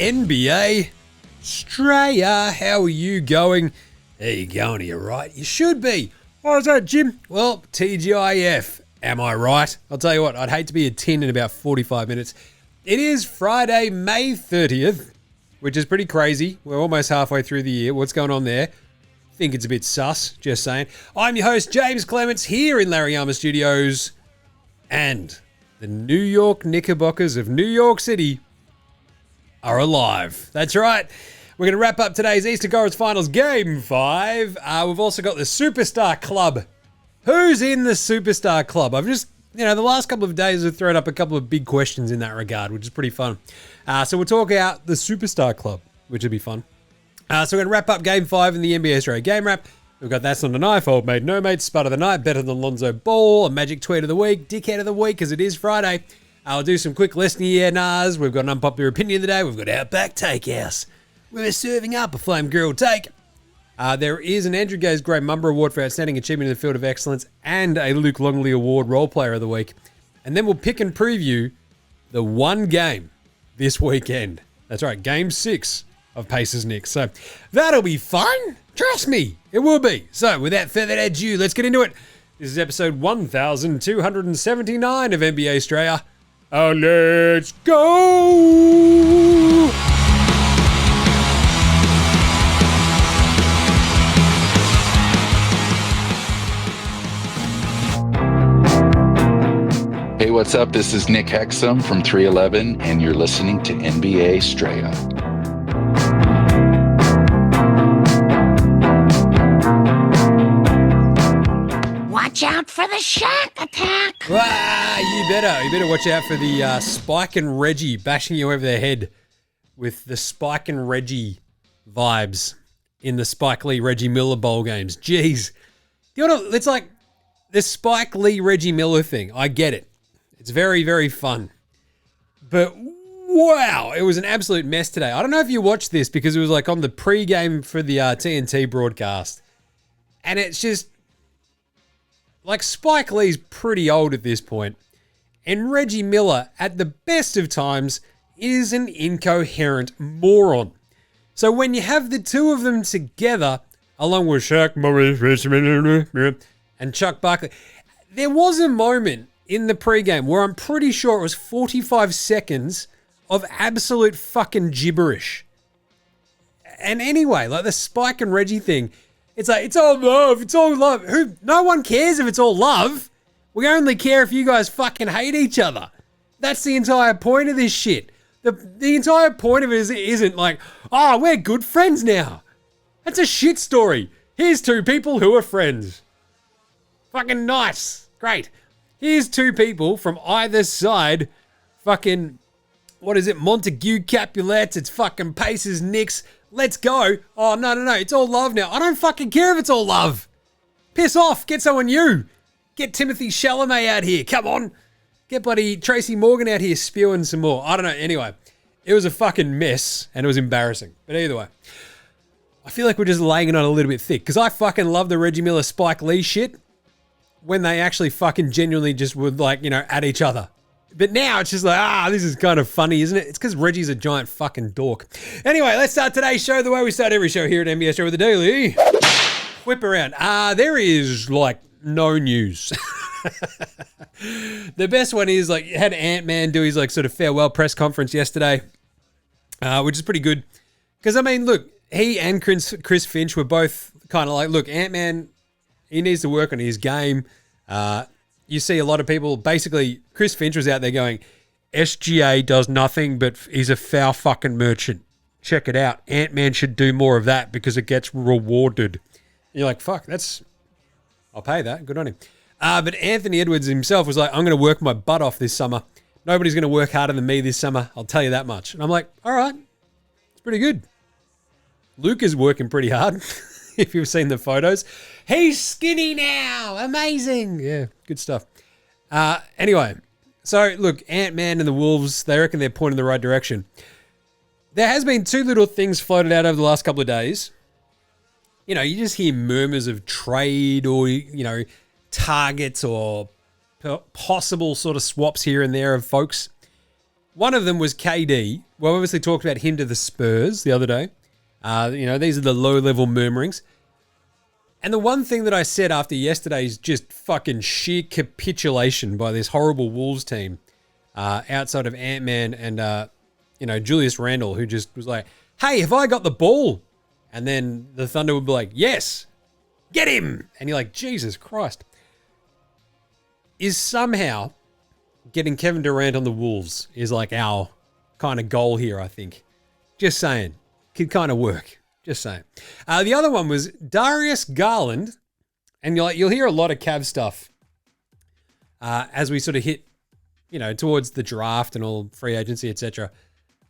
NBA. Straya, how are you going? How you going? Are you right? You should be. How's that, Jim? Well, TGIF. Am I right? I'll tell you what, I'd hate to be a 10 in about 45 minutes. It is Friday, May 30th, which is pretty crazy. We're almost halfway through the year. What's going on there? Think it's a bit sus, just saying. I'm your host, James Clements, here in Larry Armour Studios. And the New York Knickerbockers of New York City are alive. That's right. We're going to wrap up today's Eastern Conference Finals Game 5. We've also got the Superstar Club. Who's in the Superstar Club? I've just, the last couple of days have thrown up a couple of big questions in that regard, which is pretty fun. So we'll talk out the Superstar Club, which will be fun. So we're going to wrap up Game 5 in the NBA Straya Game Wrap. We've got That's Not a Knife, Old Mate, No Mate, Spud of the Night, Better Than Lonzo Ball, a Magic Tweet of the Week, Dickhead of the Week, as it is Friday. I'll do some quick listening here, Nas. We've got an unpopular opinion of the day. We've got Outback Takehouse. We're serving up a flame grilled take. There is an Andrew Gaze Gray Mamba Award for Outstanding Achievement in the Field of Excellence and a Luke Longley Award Role Player of the Week. And then we'll pick and preview the one game this weekend. That's right, Game 6 of Pacers Knicks. So that'll be fun. Trust me, it will be. So without further ado, let's get into it. This is episode 1279 of NBA Straya. Oh, let's go! Hey, what's up? This is Nick Hexum from 311, and you're listening to NBA Straya. Watch out for the Shaq attack. You better watch out for the Spike and Reggie bashing you over the head with the Spike and Reggie vibes in the Spike Lee Reggie Miller bowl games. Jeez. It's like the Spike Lee Reggie Miller thing. I get it. It's very, very fun. But wow, it was an absolute mess today. I don't know if you watched this because it was like on the pre-game for the TNT broadcast. And it's just like Spike Lee's pretty old at this point. And Reggie Miller, at the best of times, is an incoherent moron. So when you have the two of them together, along with Shaq and Chuck Barkley, there was a moment in the pregame where I'm pretty sure it was 45 seconds of absolute fucking gibberish. And anyway, like the Spike and Reggie thing, it's like, it's all love, it's all love. No one cares if it's all love. We only care if you guys fucking hate each other. That's the entire point of this shit. The entire point of it isn't like, oh, we're good friends now. That's a shit story. Here's two people who are friends. Fucking nice. Great. Here's two people from either side. Fucking, what is it? Montague Capulets. It's fucking Pacers Knicks. Let's go. Oh, no. It's all love now. I don't fucking care if it's all love. Piss off. Get someone new. Get Timothy Chalamet out here. Come on. Get bloody Tracy Morgan out here spewing some more. I don't know. Anyway, it was a fucking mess and it was embarrassing. But either way, I feel like we're just laying it on a little bit thick because I fucking love the Reggie Miller Spike Lee shit when they actually fucking genuinely just would at each other. But now it's just like, this is kind of funny, isn't it? It's because Reggie's a giant fucking dork. Anyway, let's start today's show the way we start every show here at NBA Show with the Daily Whip Around. There is no news. The best one is you had Ant-Man do his sort of farewell press conference yesterday, which is pretty good. Because look, he and Chris Finch were both kind of look, Ant-Man, he needs to work on his game. You see a lot of people, basically, Chris Finch was out there going, SGA does nothing but he's a foul fucking merchant. Check it out. Ant-Man should do more of that because it gets rewarded. And you're like, fuck, I'll pay that. Good on him. But Anthony Edwards himself was like, I'm going to work my butt off this summer. Nobody's going to work harder than me this summer. I'll tell you that much. And I'm like, all right, it's pretty good. Luke is working pretty hard. If you've seen the photos. He's skinny now. Amazing. Yeah, good stuff. Anyway, so look, Ant-Man and the Wolves, they reckon they're pointing in the right direction. There has been two little things floated out over the last couple of days. You just hear murmurs of trade or, targets or possible sort of swaps here and there of folks. One of them was KD. We obviously talked about him to the Spurs the other day. These are the low-level murmurings. And the one thing that I said after yesterday's just fucking sheer capitulation by this horrible Wolves team, outside of Ant-Man and, Julius Randle, who just was like, hey, have I got the ball? And then the Thunder would be like, yes, get him. And you're like, Jesus Christ. Is somehow getting Kevin Durant on the Wolves is like our kind of goal here, I think. Just saying. Could kind of work. Just saying. The other one was Darius Garland. And you'll hear a lot of Cavs stuff as we sort of hit, towards the draft and all free agency, etc.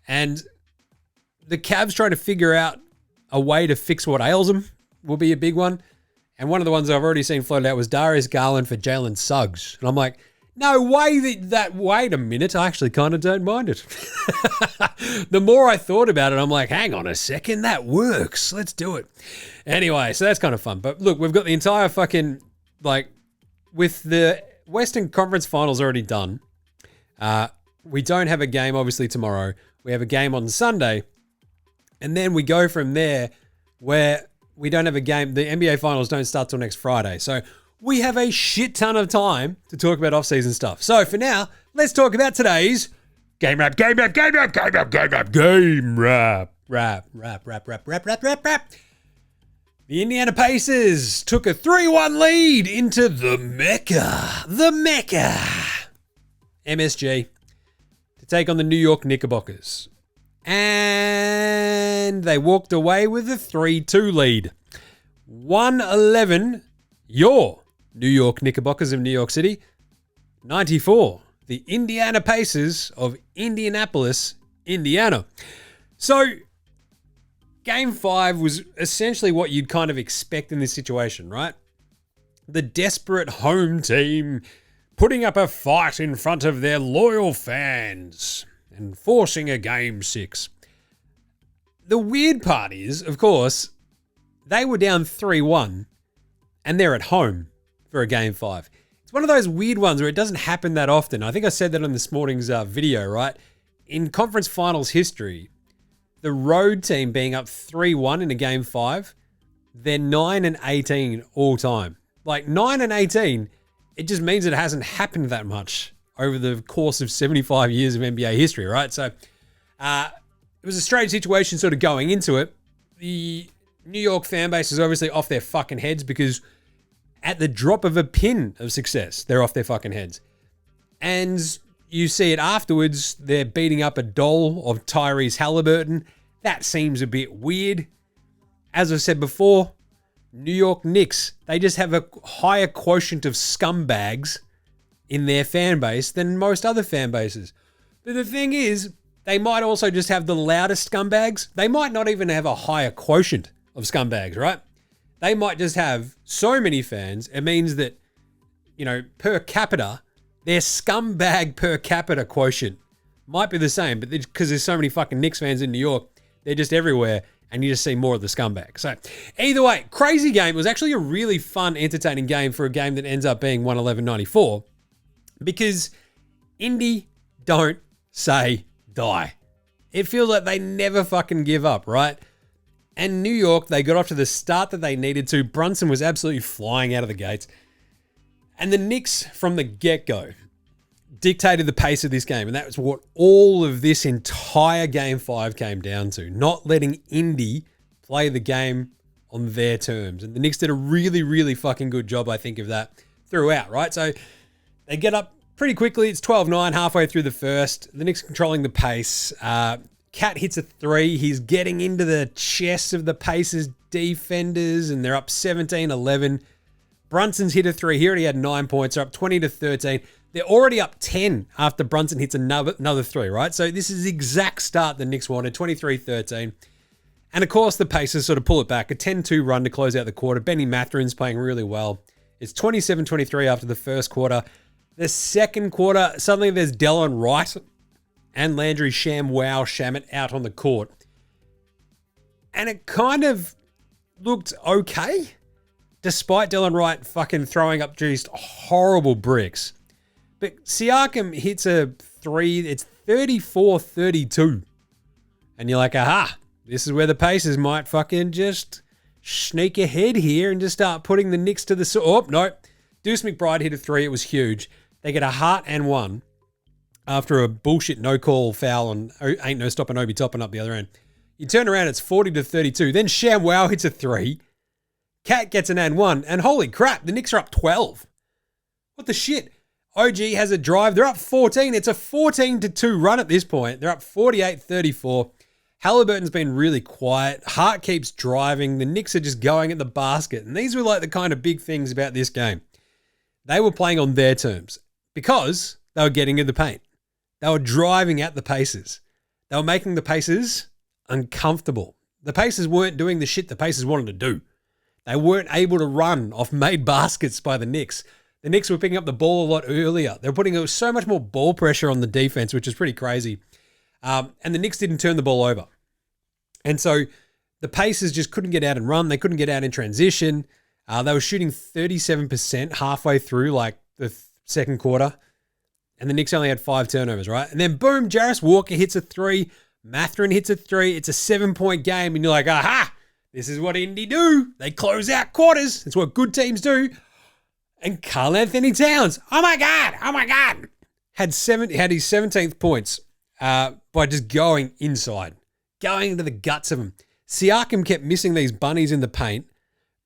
And the Cavs trying to figure out a way to fix what ails them will be a big one. And one of the ones I've already seen floated out was Darius Garland for Jalen Suggs. And I'm like, no way wait a minute. I actually kind of don't mind it. The more I thought about it, I'm like, hang on a second, that works. Let's do it. Anyway, so that's kind of fun. But look, we've got the entire fucking, with the Western Conference Finals already done. We don't have a game, obviously, tomorrow. We have a game on Sunday. And then we go from there where we don't have a game. The NBA Finals don't start till next Friday. So we have a shit ton of time to talk about off-season stuff. So for now, let's talk about today's game wrap. The Indiana Pacers took a 3-1 lead into the Mecca, MSG, to take on the New York Knickerbockers. And they walked away with a 3-2 lead. 111, your New York Knickerbockers of New York City. 94, the Indiana Pacers of Indianapolis, Indiana. So, Game 5 was essentially what you'd kind of expect in this situation, right? The desperate home team putting up a fight in front of their loyal fans and forcing a Game 6. The weird part is, of course, they were down 3-1 and they're at home for a Game 5. It's one of those weird ones where it doesn't happen that often. I think I said that on this morning's video, right? In conference finals history, the road team being up 3-1 in a Game 5, they're 9-18 all time. 9-18, it just means it hasn't happened that much over the course of 75 years of NBA history, right? So it was a strange situation sort of going into it. The New York fan base is obviously off their fucking heads because at the drop of a pin of success, they're off their fucking heads. And you see it afterwards, they're beating up a doll of Tyrese Haliburton. That seems a bit weird. As I said before, New York Knicks, they just have a higher quotient of scumbags in their fan base than most other fan bases. But the thing is, they might also just have the loudest scumbags. They might not even have a higher quotient of scumbags, right? They might just have so many fans, it means that, per capita, their scumbag per capita quotient might be the same, but because there's so many fucking Knicks fans in New York, they're just everywhere, and you just see more of the scumbags. So, either way, crazy game. It was actually a really fun, entertaining game for a game that ends up being 111-94. Because Indy don't say die. It feels like they never fucking give up, right? And New York, they got off to the start that they needed to. Brunson was absolutely flying out of the gates. And the Knicks, from the get-go, dictated the pace of this game. And that was what all of this entire Game 5 came down to. Not letting Indy play the game on their terms. And the Knicks did a really, really fucking good job, I think, of that throughout, right? So they get up pretty quickly. It's 12-9 halfway through the first. The Knicks controlling the pace. Cat hits a 3. He's getting into the chests of the Pacers defenders, and they're up 17-11. Brunson's hit a 3. He already had 9 points. They're up 20-13. They're already up 10 after Brunson hits another 3, right? So this is the exact start the Knicks wanted, 23-13. And of course, the Pacers sort of pull it back. A 10-2 run to close out the quarter. Benny Matherin's playing really well. It's 27-23 after the first quarter. The second quarter, suddenly there's Delon Wright and Landry Shamet out on the court. And it kind of looked okay, despite Delon Wright fucking throwing up just horrible bricks. But Siakam hits a 3. It's 34-32. And you're like, aha, this is where the Pacers might fucking just sneak ahead here and just start putting the Knicks to the... Oh, no. Deuce McBride hit a three. It was huge. They get a heart and one after a bullshit no-call foul on Ain't No Stopping Obi Toppin up the other end. You turn around, it's 40-32. Then ShamWow hits a three. Cat gets an and one. And holy crap, the Knicks are up 12. What the shit? OG has a drive. They're up 14. It's a 14-2 run at this point. They're up 48-34. Haliburton's been really quiet. Hart keeps driving. The Knicks are just going at the basket. And these were like the kind of big things about this game. They were playing on their terms because they were getting in the paint. They were driving at the Pacers. They were making the Pacers uncomfortable. The Pacers weren't doing the shit the Pacers wanted to do. They weren't able to run off made baskets by the Knicks. The Knicks were picking up the ball a lot earlier. They were putting so much more ball pressure on the defense, which is pretty crazy. And the Knicks didn't turn the ball over. And so the Pacers just couldn't get out and run. They couldn't get out in transition. They were shooting 37% halfway through like the second quarter. And the Knicks only had 5 turnovers, right? And then boom, Jarris Walker hits a three. Mathurin hits a three. It's a 7-point game. And you're like, aha, this is what Indy do. They close out quarters. It's what good teams do. And Karl-Anthony Towns, oh my God, had his 17th points by just going inside, going into the guts of them. Siakam kept missing these bunnies in the paint.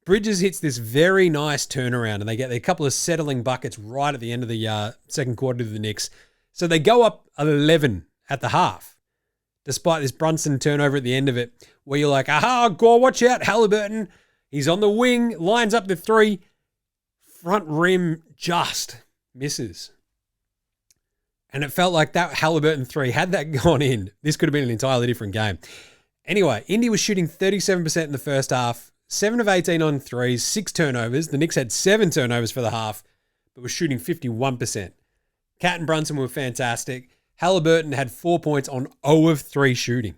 Bridges hits this very nice turnaround, and they get a couple of settling buckets right at the end of the second quarter to the Knicks. So they go up 11 at the half, despite this Brunson turnover at the end of it, where you're like, aha, go watch out, Haliburton. He's on the wing, lines up the three. Front rim just misses. And it felt like that Haliburton three, had that gone in, this could have been an entirely different game. Anyway, Indy was shooting 37% in the first half, 7 of 18 on threes, 6 turnovers. The Knicks had 7 turnovers for the half, but was shooting 51%. Cat and Brunson were fantastic. Haliburton had 4 points on 0 of 3 shooting.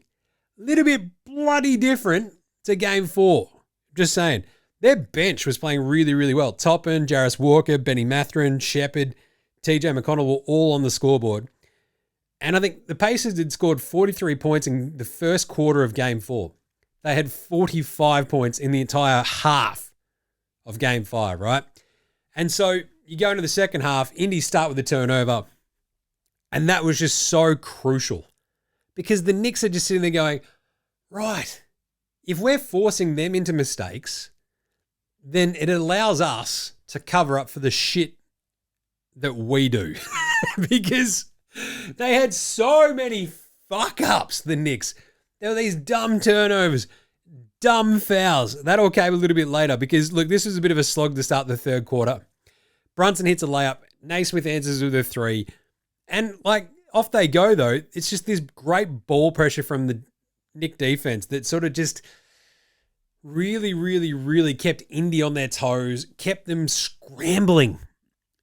A little bit bloody different to game 4. Just saying. Their bench was playing really, really well. Toppin, Jarris Walker, Benny Mathurin, Shepherd, TJ McConnell were all on the scoreboard. And I think the Pacers had scored 43 points in the first quarter of game 4. They had 45 points in the entire half of game 5, right? And so you go into the second half, Indy start with the turnover, and that was just so crucial because the Knicks are just sitting there going, right, if we're forcing them into mistakes, then it allows us to cover up for the shit that we do because they had so many fuck-ups, the Knicks. There were these dumb turnovers, dumb fouls. That all came a little bit later because, look, this was a bit of a slog to start the third quarter. Brunson hits a layup. Naismith answers with a three. And, like, off they go, though. It's just this great ball pressure from the Knick defense that sort of just really, really, really kept Indy on their toes, kept them scrambling.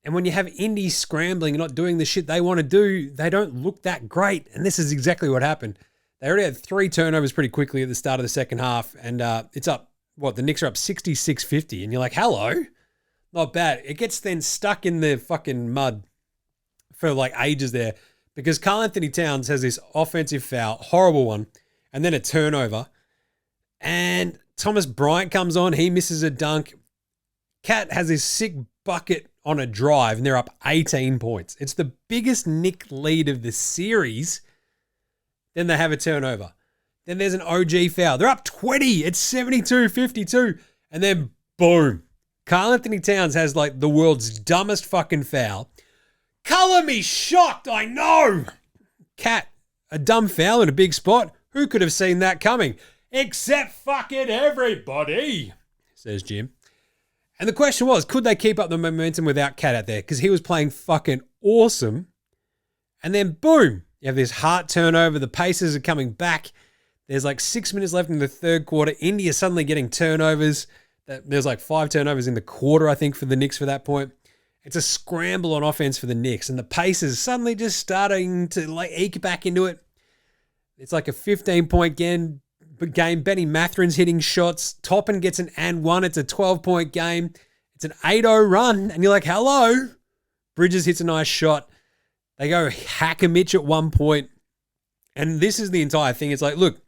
And when you have Indy scrambling and not doing the shit they want to do, they don't look that great. And this is exactly what happened. They already had 3 turnovers pretty quickly at the start of the second half. And it's up, the Knicks are up 66-50. And you're like, hello? Not bad. It gets then stuck in the fucking mud for like ages there because Karl-Anthony Towns has this offensive foul, horrible one, and then a turnover. And Thomas Bryant comes on. He misses a dunk. Cat has this sick bucket on a drive, and they're up 18 points. It's the biggest Knick lead of the series. Then they have a turnover. Then there's an OG foul. They're up 20. It's 72-52. And then boom. Karl-Anthony Towns has like the world's dumbest fucking foul. Color me shocked, I know. Cat, a dumb foul in a big spot. Who could have seen that coming? Except fucking everybody, says Jim. And the question was, could they keep up the momentum without Cat out there? Because he was playing fucking awesome. And then boom. You have this Hart turnover. The Pacers are coming back. There's like 6 minutes left in the third quarter. India suddenly getting turnovers. There's like 5 turnovers in the quarter, I think, for the Knicks for that point. It's a scramble on offense for the Knicks. And the Pacers suddenly just starting to like eke back into it. It's like a 15-point game. Benny Mathurin's hitting shots. Toppin gets an and one. It's a 12-point game. It's an 8-0 run. And you're like, hello. Bridges hits a nice shot. They go hack a Mitch at one point. And this is the entire thing. It's like, look,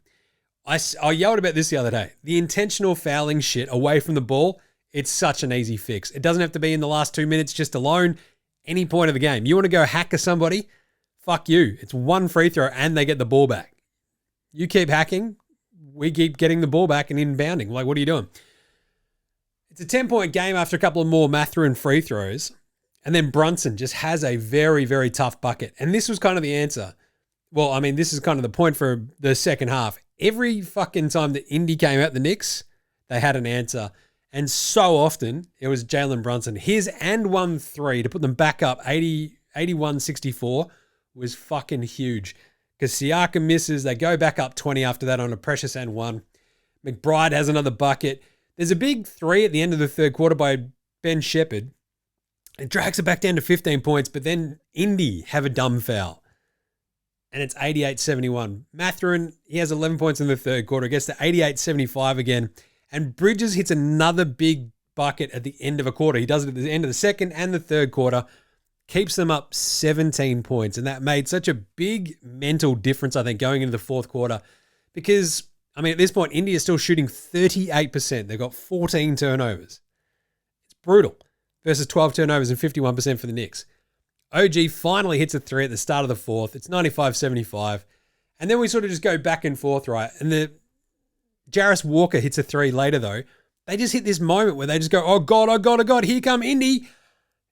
I yelled about this the other day. The intentional fouling shit away from the ball, it's such an easy fix. It doesn't have to be in the last 2 minutes, just alone, any point of the game. You want to go hack at somebody? Fuck you. It's one free throw and they get the ball back. You keep hacking, we keep getting the ball back and inbounding. Like, what are you doing? It's a 10-point game after a couple of more Mathurin free throws. And then Brunson just has a very, very tough bucket. And this was kind of the answer. Well, I mean, this is kind of the point for the second half. Every fucking time that Indy came out the Knicks, they had an answer. And so often, it was Jalen Brunson. His and 1-3 to put them back up 81-64 was fucking huge. Because Siakam misses. They go back up 20 after that on a precious and one. McBride has another bucket. There's a big 3 at the end of the third quarter by Ben Shepherd. It drags it back down to 15 points, but then Indy have a dumb foul. And it's 88-71. Mathurin, he has 11 points in the third quarter. Gets to 88-75 again. And Bridges hits another big bucket at the end of a quarter. He does it at the end of the second and the third quarter. Keeps them up 17 points. And that made such a big mental difference, I think, going into the fourth quarter. Because, I mean, at this point, Indy is still shooting 38%. They've got 14 turnovers. It's brutal. Versus 12 turnovers and 51% for the Knicks. OG finally hits a 3 at the start of the fourth. It's 95-75. And then we sort of just go back and forth, right? And the Jarris Walker hits a 3 later, though. They just hit this moment where they just go, oh, God, here come Indy.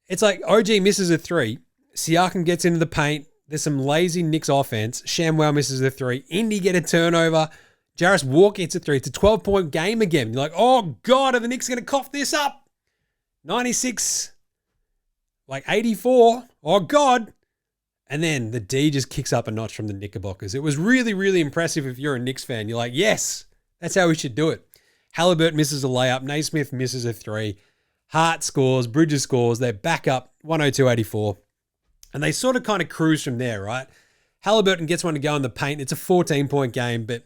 It's like OG misses a 3. Siakam gets into the paint. There's some lazy Knicks offense. Shamwell misses a 3. Indy get a turnover. Jarris Walker hits a 3. It's a 12-point game again. You're like, oh, God, are the Knicks going to cough this up? 96, like 84. Oh, God. And then the D just kicks up a notch from the Knickerbockers. It was really, really impressive if you're a Knicks fan. You're like, yes, that's how we should do it. Haliburton misses a layup. Naismith misses a 3. Hart scores. Bridges scores. They're back up 102-84. And they sort of kind of cruise from there, right? Haliburton gets one to go in the paint. It's a 14-point game, but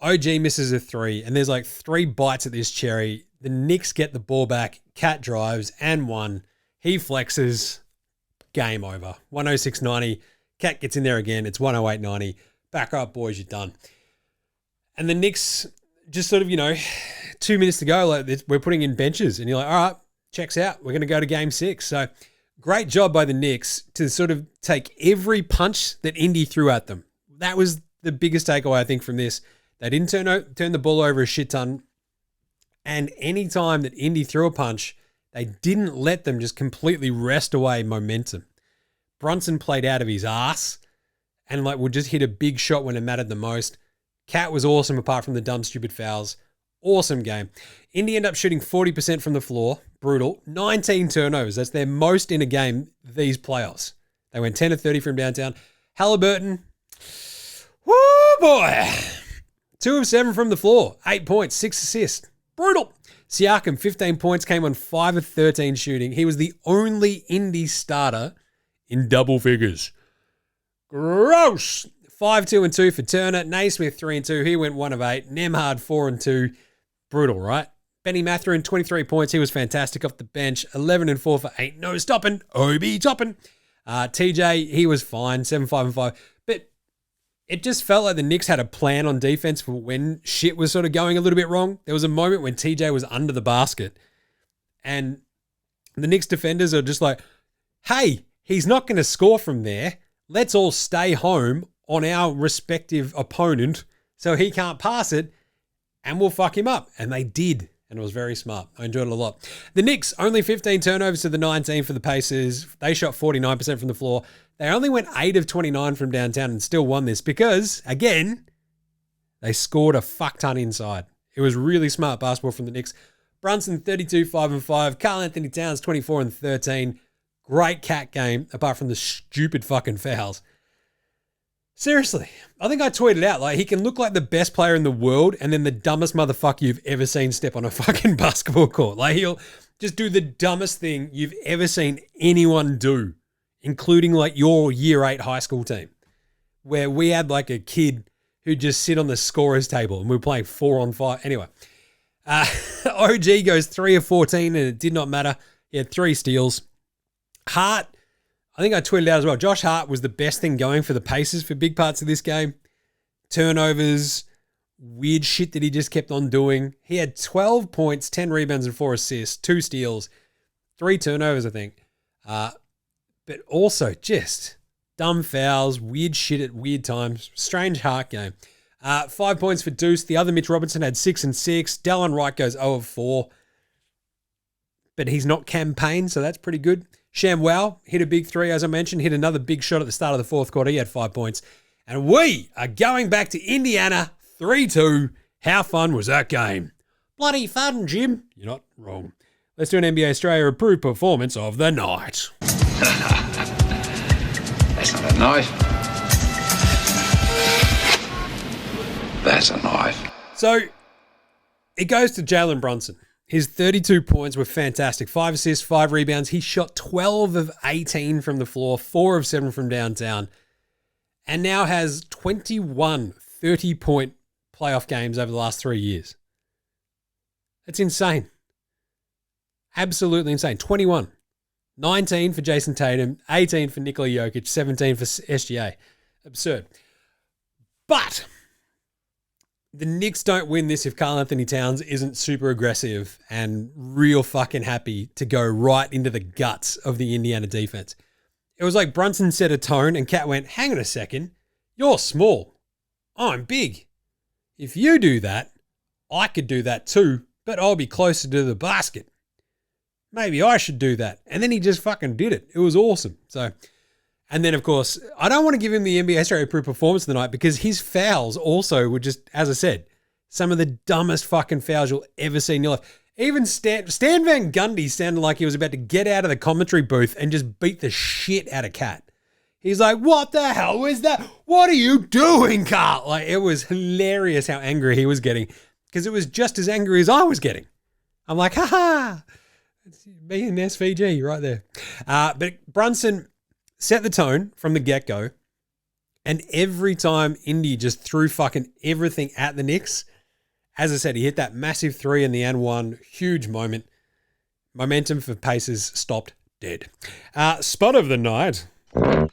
OG misses a 3. And there's like 3 bites at this cherry. The Knicks get the ball back. Cat drives and 1. He flexes. Game over. 106-90. Cat gets in there again. It's 108-90. Back up, boys. You're done. And the Knicks just sort of, 2 minutes to go. Like we're putting in benches. And you're like, all right, checks out. We're going to go to game 6. So great job by the Knicks to sort of take every punch that Indy threw at them. That was the biggest takeaway, I think, from this. They didn't turn the ball over a shit ton. And any time that Indy threw a punch, they didn't let them just completely wrest away momentum. Brunson played out of his ass and would just hit a big shot when it mattered the most. Cat was awesome apart from the dumb, stupid fouls. Awesome game. Indy ended up shooting 40% from the floor. Brutal. 19 turnovers. That's their most in a game these playoffs. They went 10 of 30 from downtown. Haliburton. Woo, boy. 2 of 7 from the floor. 8 points, 6 assists. Brutal. Siakam, 15 points, came on 5 of 13 shooting. He was the only Indy starter in double figures. Gross. 5-2-2 for Turner. Naismith, 3-2. He went 1 of 8. Nembhard, 4-2. Brutal, right? Benny Mathurin, 23 points. He was fantastic off the bench. 11-4 for 8. No stopping. Obi topping. TJ, he was fine. 7-5-5. But it just felt like the Knicks had a plan on defense for when shit was sort of going a little bit wrong. There was a moment when TJ was under the basket and the Knicks defenders are just like, hey, he's not going to score from there. Let's all stay home on our respective opponent so he can't pass it and we'll fuck him up. And they did. And it was very smart. I enjoyed it a lot. The Knicks, only 15 turnovers to the 19 for the Pacers. They shot 49% from the floor. They only went 8 of 29 from downtown and still won this because, again, they scored a fuck ton inside. It was really smart basketball from the Knicks. Brunson, 32, 5-5. Karl-Anthony Towns, 24 and 13. Great cat game, apart from the stupid fucking fouls. Seriously, I think I tweeted out, he can look like the best player in the world and then the dumbest motherfucker you've ever seen step on a fucking basketball court. He'll just do the dumbest thing you've ever seen anyone do, including your year 8 high school team, where we had a kid who'd just sit on the scorer's table and we were playing 4-on-5. Anyway, OG goes 3 of 14 and it did not matter. He had 3 steals. Hart, I think I tweeted out as well, Josh Hart was the best thing going for the Pacers for big parts of this game. Turnovers, weird shit that he just kept on doing. He had 12 points, 10 rebounds and 4 assists, 2 steals, 3 turnovers, I think. But also just dumb fouls, weird shit at weird times. Strange Hart game. 5 points for Deuce. The other Mitch Robinson had 6 and 6. Delon Wright goes 0 of 4. But he's not campaigned, so that's pretty good. ShamWow hit a big 3, as I mentioned. Hit another big shot at the start of the fourth quarter. He had 5 points. And we are going back to Indiana 3-2. How fun was that game? Bloody fun, Jim. You're not wrong. Let's do an NBA Australia approved performance of the night. That's not a knife. That's a knife. So it goes to Jalen Brunson. His 32 points were fantastic. 5 assists, 5 rebounds. He shot 12 of 18 from the floor, 4 of 7 from downtown, and now has 21 30-point playoff games over the last 3 years. That's insane. Absolutely insane. 21. 19 for Jason Tatum, 18 for Nikola Jokic, 17 for SGA. Absurd. But the Knicks don't win this if Karl-Anthony Towns isn't super aggressive and real fucking happy to go right into the guts of the Indiana defense. It was like Brunson set a tone and Cat went, hang on a second, you're small. I'm big. If you do that, I could do that too, but I'll be closer to the basket. Maybe I should do that. And then he just fucking did it. It was awesome. So, and then, of course, I don't want to give him the NBA Australia Approved performance of the night because his fouls also were just, as I said, some of the dumbest fucking fouls you'll ever see in your life. Even Stan Van Gundy sounded like he was about to get out of the commentary booth and just beat the shit out of Cat. He's like, what the hell was that? What are you doing, Carl? Like, it was hilarious how angry he was getting because it was just as angry as I was getting. I'm like, haha, it's me and SVG right there. But Brunson set the tone from the get-go, and every time Indy just threw fucking everything at the Knicks, as I said, he hit that massive 3 in the N1, huge moment. Momentum for Pacers stopped dead. Spud of the night. Spud,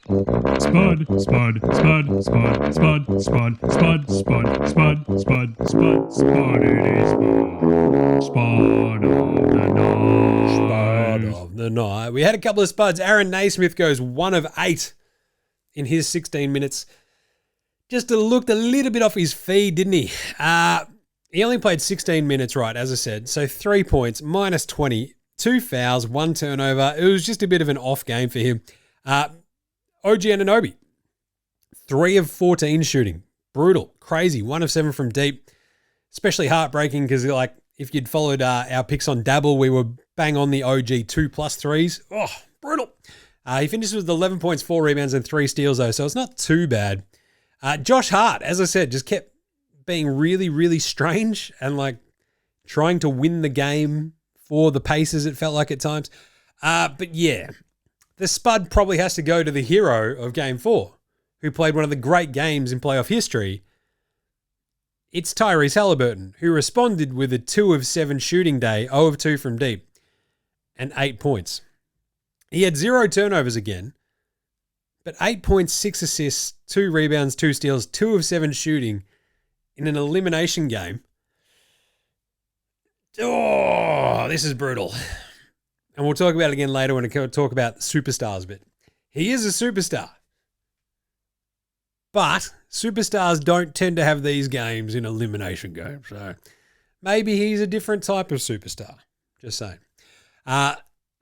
Spud, Spud, Spud, Spud, Spud, Spud, Spud, Spud, Spud, Spud, Spud, it is Spud of the night. Spud of the night. We had a couple of spuds. Aaron Naismith goes 1 of 8 in his 16 minutes. Just looked a little bit off his feed, didn't he? He only played 16 minutes, right, as I said. So 3 points, minus 20, 2 fouls, 1 turnover. It was just a bit of an off game for him. OG Anunoby, 3 of 14 shooting. Brutal, crazy. 1 of 7 from deep. Especially heartbreaking because, like, if you'd followed our picks on Dabble, we were bang on the OG 2+ 3s. Oh, brutal. He finished with 11 points, 4 rebounds, and 3 steals, though, so it's not too bad. Josh Hart, as I said, just kept being really, really strange and, like, trying to win the game for the Pacers, it felt like at times. But, yeah. The Spud probably has to go to the hero of Game 4, who played one of the great games in playoff history. It's Tyrese Haliburton, who responded with a 2 of 7 shooting day, 0 of 2 from deep, and 8 points. He had 0 turnovers again, but 8 points, 6 assists, 2 rebounds, 2 steals, 2 of 7 shooting in an elimination game. Oh, this is brutal. And we'll talk about it again later when I talk about superstars, but he is a superstar. But superstars don't tend to have these games in elimination games. So maybe he's a different type of superstar. Just saying.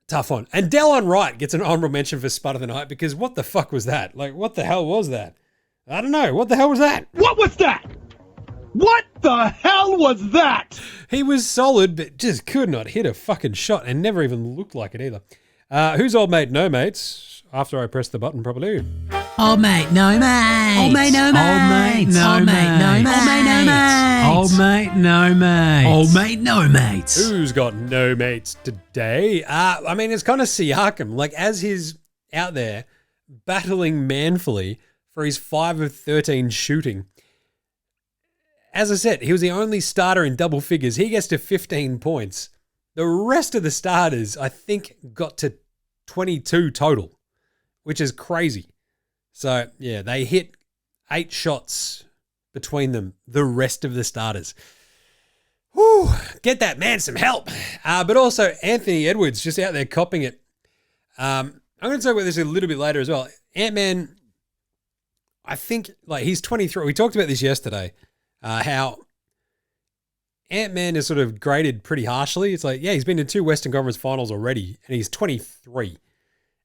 Tough one. And Delon Wright gets an honorable mention for Spud of the night because what the fuck was that? Like, what the hell was that? I don't know. What the hell was that? What was that? What the hell was that? He was solid, but just could not hit a fucking shot and never even looked like it either. Who's old mate, no mates? After I press the button properly. Old mate, no mate. Old mate, no mates. Old mate, no mates. Old mate, no mates. Old mate, no mates. Old mate, no mates. Who's got no mates today? I mean, it's kind of Siakam. Like, as he's out there battling manfully for his 5 of 13 shooting. As I said, he was the only starter in double figures. He gets to 15 points. The rest of the starters, I think, got to 22 total, which is crazy. So, yeah, they hit 8 shots between them, the rest of the starters. Whew, get that man some help. But also, Anthony Edwards just out there copping it. I'm going to talk about this a little bit later as well. Ant-Man, I think, like, he's 23. We talked about this yesterday, how Ant-Man is sort of graded pretty harshly. It's like, yeah, he's been in 2 Western Conference Finals already, and he's 23.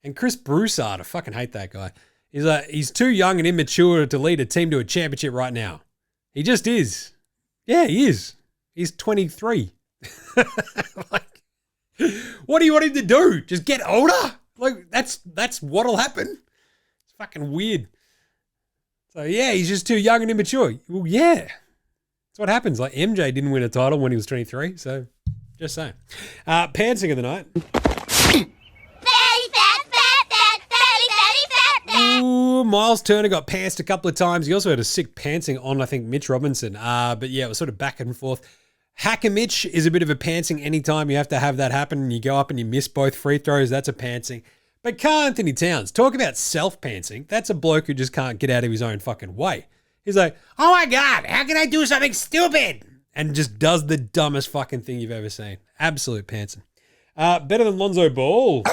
And Chris Broussard, I fucking hate that guy. He's like, he's too young and immature to lead a team to a championship right now. He just is. Yeah, he is. He's 23. Like, what do you want him to do? Just get older? Like, that's what'll happen. It's fucking weird. So, yeah, he's just too young and immature. Well, yeah. That's what happens. Like, MJ didn't win a title when he was 23, so just saying. Pantsing of the night. Ooh, Miles Turner got pantsed a couple of times. He also had a sick pantsing on, I think, Mitch Robinson. But yeah, it was sort of back and forth. Hacker Mitch is a bit of a pantsing anytime you have to have that happen and you go up and you miss both free throws. That's a pantsing. But Karl-Anthony Towns, talk about self-pantsing. That's a bloke who just can't get out of his own fucking way. He's like, oh my God, how can I do something stupid? And just does the dumbest fucking thing you've ever seen. Absolute pantsing. Better than Lonzo Ball.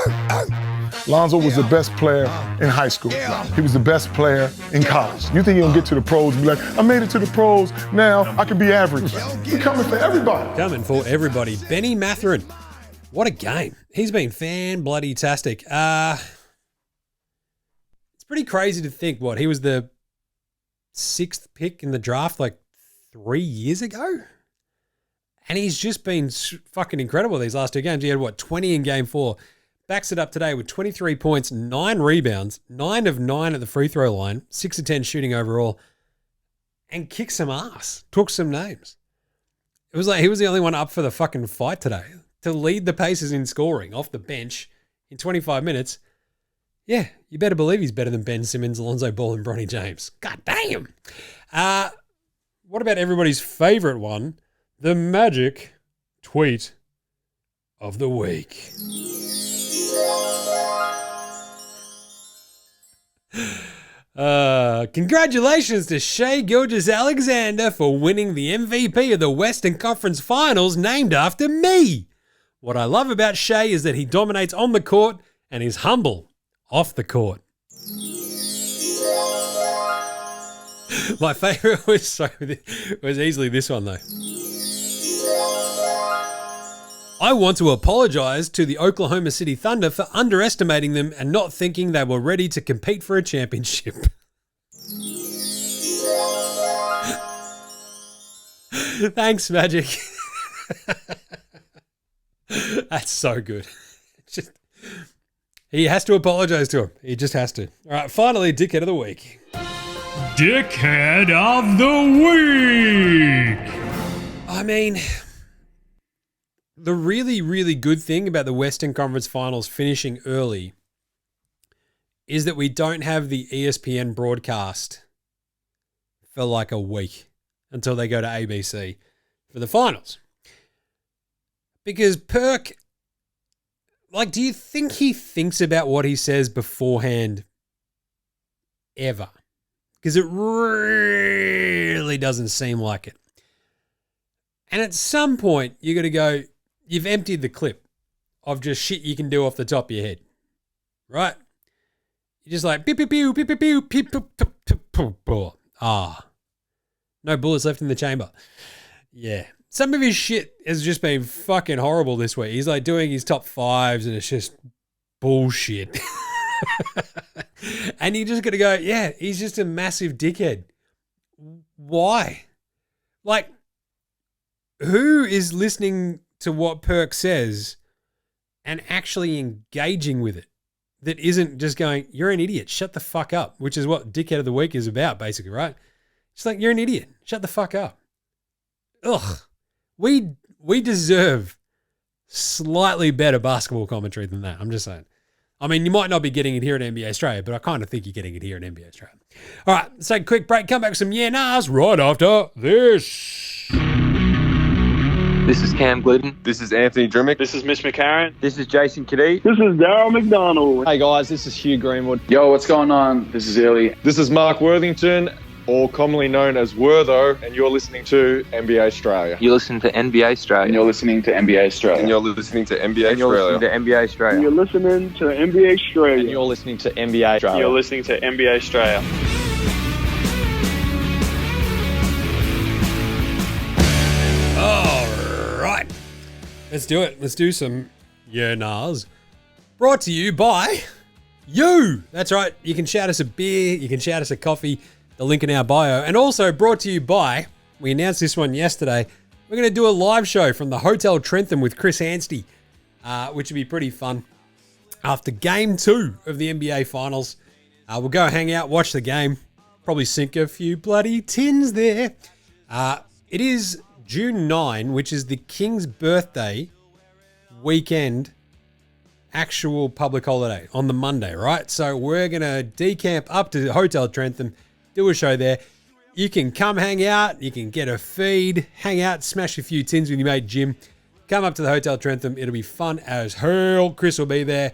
Lonzo was the best player in high school. He was the best player in college. You think he'll get to the pros and be like, I made it to the pros, now I can be average. He's coming for everybody. Coming for everybody. Benny Mathurin. What a game. He's been fan-bloody-tastic. It's pretty crazy to think, he was the 6th pick in the draft like 3 years ago? And he's just been fucking incredible these last 2 games. He had, 20 in game 4. Backs it up today with 23 points, 9 rebounds, 9 of 9 at the free throw line, 6 of 10 shooting overall, and kicked some ass, took some names. It was like he was the only one up for the fucking fight today to lead the Pacers in scoring off the bench in 25 minutes. Yeah, you better believe he's better than Ben Simmons, Lonzo Ball, and Bronny James. God damn. What about everybody's favorite one? The Magic tweet of the week. Congratulations to Shai Gilgeous-Alexander for winning the MVP of the Western Conference Finals named after me. What I love about Shai is that he dominates on the court and is humble off the court. My favorite was easily this one though. I want to apologize to the Oklahoma City Thunder for underestimating them and not thinking they were ready to compete for a championship. Thanks, Magic. That's so good. He has to apologize to him. He just has to. All right, finally, Dickhead of the Week. Dickhead of the Week. I mean, the really, really good thing about the Western Conference Finals finishing early is that we don't have the ESPN broadcast for like a week until they go to ABC for the finals. Because Perk, do you think he thinks about what he says beforehand ever? Because it really doesn't seem like it. And at some point, you're going to go, you've emptied the clip of just shit you can do off the top of your head, right? You're just like, pew, pew, pew, pew, pew, pew, pew, pew, pew, pew, pew, pew. No bullets left in the chamber. Yeah. Some of his shit has just been fucking horrible this week. He's like doing his top 5s and it's just bullshit. And you're just going to go, yeah, he's just a massive dickhead. Why? Who is listening to what Perk says and actually engaging with it that isn't just going, you're an idiot, shut the fuck up, which is what Dickhead of the Week is about, basically, right? It's like, you're an idiot, shut the fuck up. Ugh. We deserve slightly better basketball commentary than that. I'm just saying. I mean, you might not be getting it here at NBA Australia, but I kind of think you're getting it here at NBA Australia. All right, let's take a quick break. Come back with some yeah-nahs right after this. This is Cam Glidden. This is Anthony Drimmick. This is Mitch McCarron. This is Jason Kadee. This is Daryl McDonald. Hey guys, this is Hugh Greenwood. Yo, what's going on? This is Illy. This is Mark Worthington, or commonly known as Wortho, and you're listening to NBA Straya. You're listening to NBA Straya. And you're listening to NBA Straya. And you're listening to NBA And you're Straya. listening to NBA Straya. And you're listening to NBA Straya. And you're listening to NBA Straya. You're listening to NBA Straya. All right. Let's do it. Let's do some Nars. Brought to you by you. That's right. You can shout us a beer. You can shout us a coffee. The link in our bio. And also brought to you by, we announced this one yesterday, we're going to do a live show from the Hotel Trentham with Chris Anstey, which would be pretty fun. After Game 2 of the NBA Finals, we'll go hang out, watch the game, probably sink a few bloody tins there. It is June 9, which is the King's birthday weekend, actual public holiday on the Monday, right? So we're going to decamp up to the Hotel Trentham, do a show there. You can come hang out. You can get a feed, hang out, smash a few tins with your mate Jim. Come up to the Hotel Trentham. It'll be fun as hell. Chris will be there.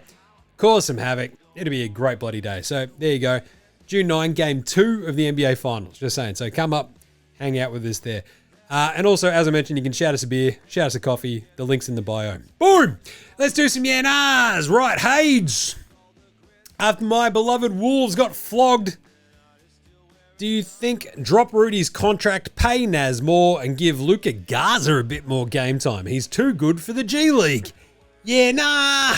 Cause some havoc. It'll be a great bloody day. So there you go. June 9, Game 2 of the NBA Finals. Just saying. So come up, hang out with us there. And also, as I mentioned, you can shout us a beer, shout us a coffee. The link's in the bio. Boom! Let's do some Nars. Right, Hades. After my beloved Wolves got flogged, do you think drop Rudy's contract, pay Naz more, and give Luka Garza a bit more game time? He's too good for the G League. Yeah, nah.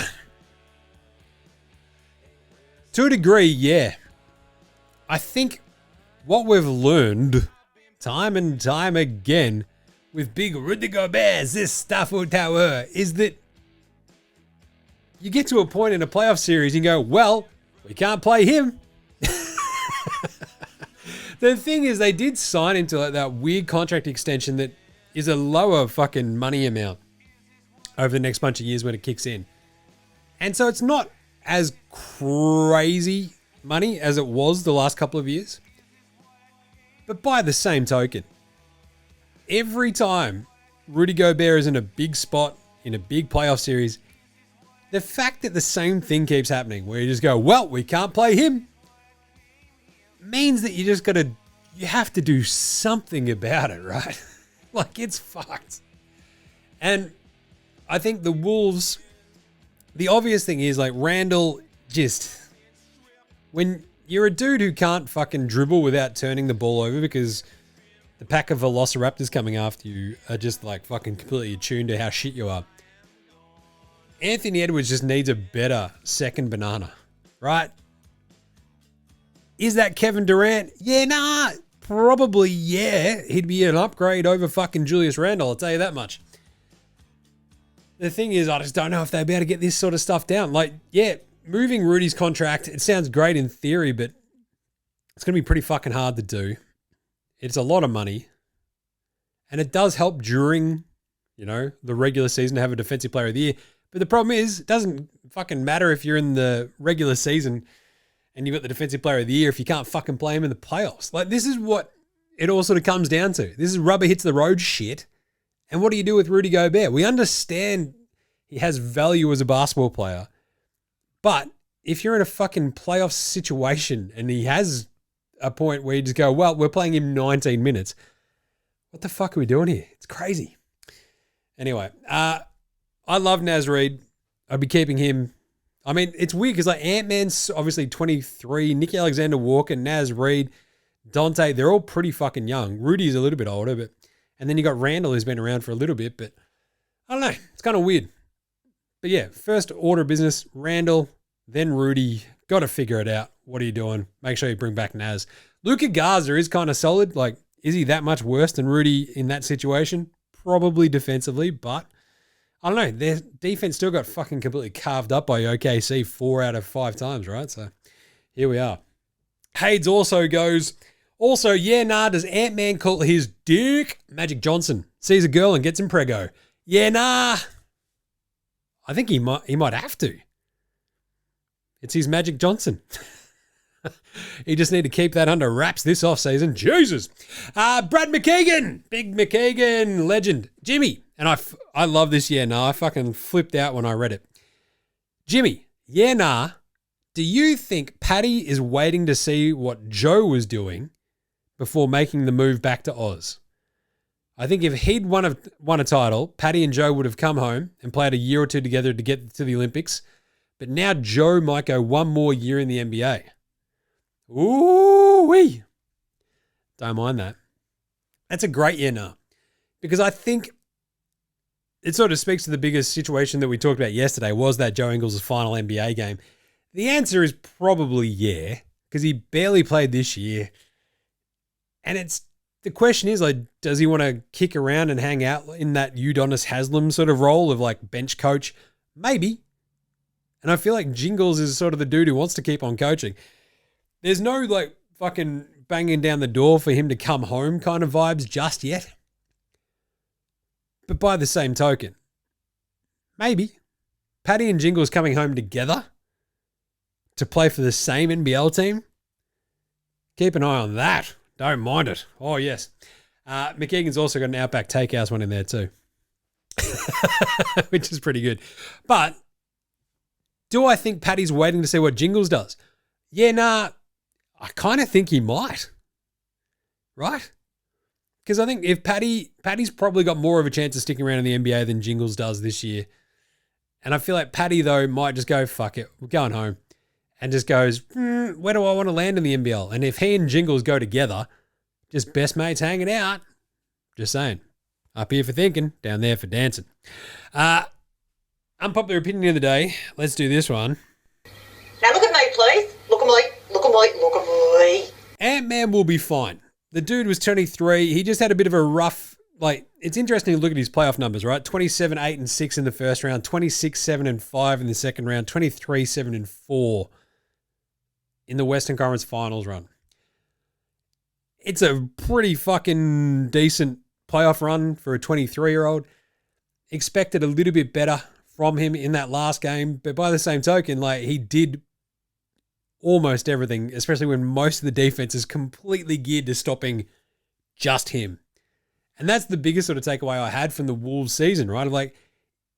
To a degree, yeah. I think what we've learned time and time again with big Rudy Gobert, this stuff tower, is that you get to a point in a playoff series and you go, well, we can't play him. The thing is, they did sign into like that weird contract extension that is a lower fucking money amount over the next bunch of years when it kicks in. And so it's not as crazy money as it was the last couple of years. But by the same token, every time Rudy Gobert is in a big spot, in a big playoff series, the fact that the same thing keeps happening, where you just go, well, we can't play him, means that you have to do something about it, right? Like, it's fucked. And I think the Wolves, the obvious thing is, like, Randall just, when you're a dude who can't fucking dribble without turning the ball over because the pack of velociraptors coming after you are just like fucking completely attuned to how shit you are, Anthony Edwards just needs a better second banana, right? Is that Kevin Durant? Yeah, nah, probably yeah. He'd be an upgrade over fucking Julius Randle, I'll tell you that much. The thing is, I just don't know if they'll be able to get this sort of stuff down. Like, yeah, moving Rudy's contract, it sounds great in theory, but it's going to be pretty fucking hard to do. It's a lot of money. And it does help during, the regular season to have a defensive player of the year. But the problem is, it doesn't fucking matter if you're in the regular season and you've got the defensive player of the year if you can't fucking play him in the playoffs. Like, this is what it all sort of comes down to. This is rubber hits the road shit. And what do you do with Rudy Gobert? We understand he has value as a basketball player. But if you're in a fucking playoff situation and he has a point where you just go, well, we're playing him 19 minutes. What the fuck are we doing here? It's crazy. Anyway, I love Naz Reid. I'd be keeping him. I mean, it's weird because like Ant-Man's obviously 23, Nicky Alexander-Walker, Naz Reid, Dante, they're all pretty fucking young. Rudy's a little bit older, and then you got Randall who's been around for a little bit, but I don't know. It's kind of weird. But yeah, first order of business, Randall, then Rudy. Got to figure it out. What are you doing? Make sure you bring back Naz. Luka Garza is kind of solid. Like, is he that much worse than Rudy in that situation? Probably defensively, but I don't know. Their defense still got fucking completely carved up by OKC 4 out of 5 times, right? So here we are. Hades also goes, does Ant-Man call his dick Magic Johnson? Sees a girl and gets him prego. Yeah, nah. I think he might have to. It's his Magic Johnson. You just need to keep that under wraps this offseason. Jesus. Brad McKeegan. Big McKeegan legend. Jimmy. And I love this yeah nah. I fucking flipped out when I read it. Jimmy. Yeah nah. Do you think Paddy is waiting to see what Joe was doing before making the move back to Oz? I think if he'd won a title, Paddy and Joe would have come home and played a year or two together to get to the Olympics. But now Joe might go one more year in the NBA. Ooh-wee. Don't mind that. That's a great yeah nah. Because I think it sort of speaks to the biggest situation that we talked about yesterday. Was that Joe Ingles' final NBA game? The answer is probably yeah, because he barely played this year. And the question is, like, does he want to kick around and hang out in that Udonis Haslem sort of role of like bench coach? Maybe. And I feel like Jingles is sort of the dude who wants to keep on coaching. There's no like fucking banging down the door for him to come home kind of vibes just yet. But by the same token, maybe Paddy and Jingles coming home together to play for the same NBL team. Keep an eye on that. Don't mind it. Oh, yes. McKeegan's also got an Outback Takehouse one in there too, which is pretty good. But do I think Paddy's waiting to see what Jingles does? Yeah, nah, I kind of think he might. Right? Because I think if Paddy's probably got more of a chance of sticking around in the NBA than Jingles does this year. And I feel like Paddy, though, might just go, fuck it, we're going home. And just goes, where do I want to land in the NBL? And if he and Jingles go together, just best mates hanging out. Just saying. Up here for thinking, down there for dancing. Unpopular opinion of the day. Let's do this one. Now look at me, please. Look at me. Look at me. Look at me. Ant-Man will be fine. The dude was 23. He just had a bit of a rough, it's interesting to look at his playoff numbers, right? 27, 8, and 6 in the first round, 26, 7, and 5 in the second round, 23, 7, and 4 in the Western Conference Finals run. It's a pretty fucking decent playoff run for a 23-year-old. Expected a little bit better from him in that last game, but by the same token, he did almost everything, especially when most of the defense is completely geared to stopping just him. And that's the biggest sort of takeaway I had from the Wolves season, right?